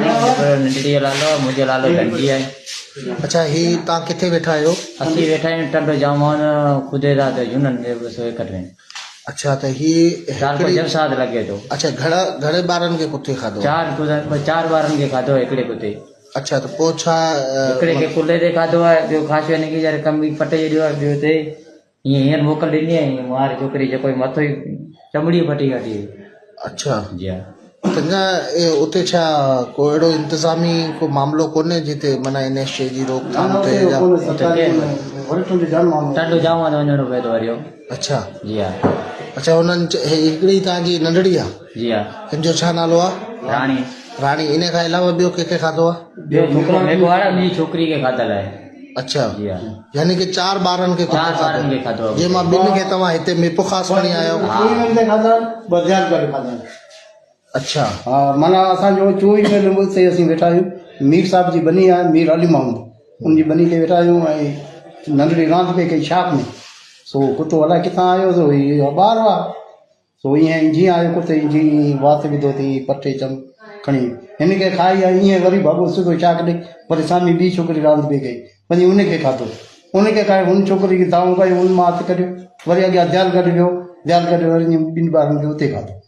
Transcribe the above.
नंढड़ी लालो मुंहिंजो लालो डंडी आहे। अच्छा ही तव्हां किथे वेठा आहियो? असीं वेठा आहियूं टंडो जामोन ख़ुदे रात झूननि कटरे। अच्छा त ही साल को जमसाद लॻे थो। अच्छा घणे ॿारनि खे कुते खाधो? चार ॿारनि खे खाधो हिकिड़े कुते। अच्छा त पोइ छा हिकिड़े खे कुल्ले ते खाधो आहे, ॿियो ख़ासि हिन खे यार कम पटे ॾियो आहे, ॿियो ते हीअं मोकल ॾिनी आहे मार छोकिरी जेको मथो ई चमड़ी फटी काटी। अच्छा जी हा। त न उते छा को अहिड़ो इंतिज़ामी को मामिलो कोन्हे जिते माना इन शइ जी रोकथाम थिए? टंडो जामोन वञिणो पए थो वरी। अच्छा जी हा। अच्छा हुननि हिकिड़ी तव्हांजी नंढड़ी आहे? जी हा। हिन जो छा नालो आहे? राणी। राणी। इन खां अलावा ॿियो कंहिंखे खाधो आहे? ॿियो छोकिरो जेको आहे मुंहिंजी छोकिरी खे खाधल आहे। अच्छा जी हा। यानी कि 4 ॿारनि खे खाधो जंहिं मां 2 खे तव्हां हिते मेपो ख़ासि खणी आयो? अच्छा हाँ माना असांजो 24 में से असीं वेठा आहियूं। मीर साहब जी बनी आहे, मीर अली मामूद उनजी बनी ते वेठा आहियूं ऐं नंढड़ी रांदि पई कई छाप में। सो कुतो अलाए किथां आयो सो हीअ ॿार आहे। सो ईअं जीअं आयो कुते जीअं वात विधो थी पटे चम खणी हिन खे खाई आहे। ईअं वरी बाबू सिधो छा कॾे वरी साम्हूं ॿी छोकिरी रांदि पई कई वञी उनखे खाधो। उनखे खाए हुन छोकिरी खे दाऊं कयो, हुन मां हथु कढियो, वरी अॻियां ध्यानु कढी वियो, ध्यानु कढी वरी 2 ॿारनि खे उते खाधो।